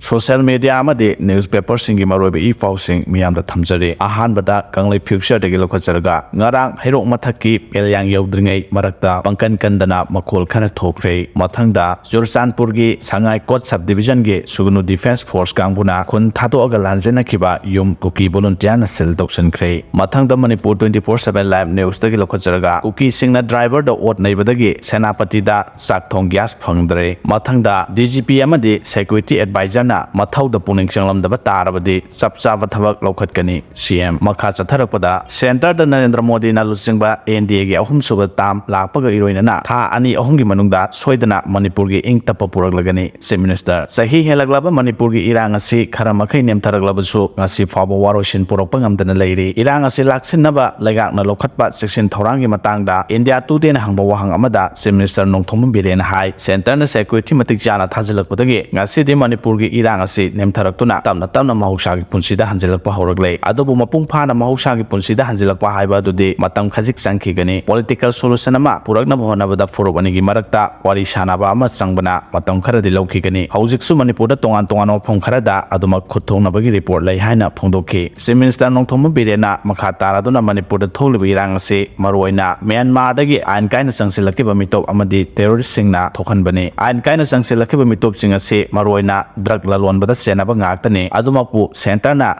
social media amadi newspaper singi maroiba e pausing miyamda thamjari ahanbada kanglei future dagi lokhacharaga ngarang Heirok mathaki PELYANG yaudringai marakta pangkan kandana makhol khana thokre mathangda Jurchandpurgi Sangai Court subdivision ge sugunu defense force kangbuna khun thato aga lanjena khiba yum kuki volunteer na sel doksan khre mathangda Manipur 24/7 live news dagi lokhacharaga kuki singna driver da ot naibadagi senapati da sak thong gas phangdre mathangda DGP amadi security advisor na mathau da puning changlamdaba tarabadi chapchaba thabak lokhatkani CM makha chatharakpada center da Narendra Modi na luchingba NDA ge ahum suba tam lakpaga iroinana tha ani ahum gi manungda soidana Manipur gi ing tapa puraklagani Chief Minister sahi helaglaba Manipur gi irang asi khara makhai nemtharaklabasu ngasi faba warosin purakpa ngamdana leiri irang asi laksinaba laigakna lokhatpa section thorang gi matangda India Today na hangba wahang amada Chief Minister Nongthom Biren hai center na security matik jana thajalakpadagi ngasi di Manipur gi irang asi nemtharaktuna tamna mahuksa gi punsida hanjilakpa horaglei adobu mapung phana mahuksa gi punsida hanjilakpa haiba dudi matam khajik sangkhigani political solution ama purakna bhonabada forobani gi marakta wari sanaba ama changbana matam kharadi lokhigani haujiksu Manipur da tongan ofom kharada aduma khutthongnabagi report lai haina phongdokhi Chief Minister Nongthom Birena makha taraduna Manipur da tholibi irang asi maroina Myanmar dagi ain kaina changsilakiba mitop amadi terrorist singna thokhanbani ain kaina changsilakiba mitop sing asi maroina drug lalonbada senaba ngaktani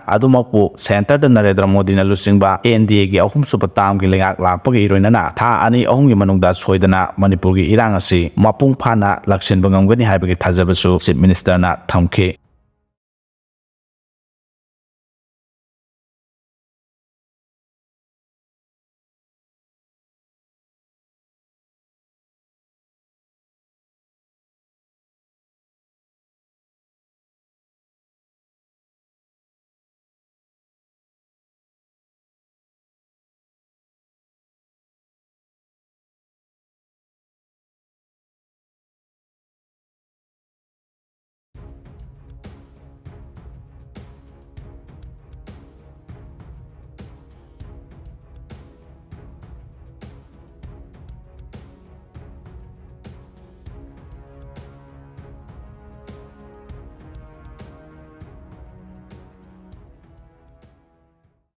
adumakpu center da Narendra Modi na lusingba NDA gi ahum suba tam gi lengak lakpagi iroinana tha ani ahum gi manungda soidana Manipur gi irang asi mapung phana laksin bangamgani haibagi thajabasu Chief Minister na thamkhi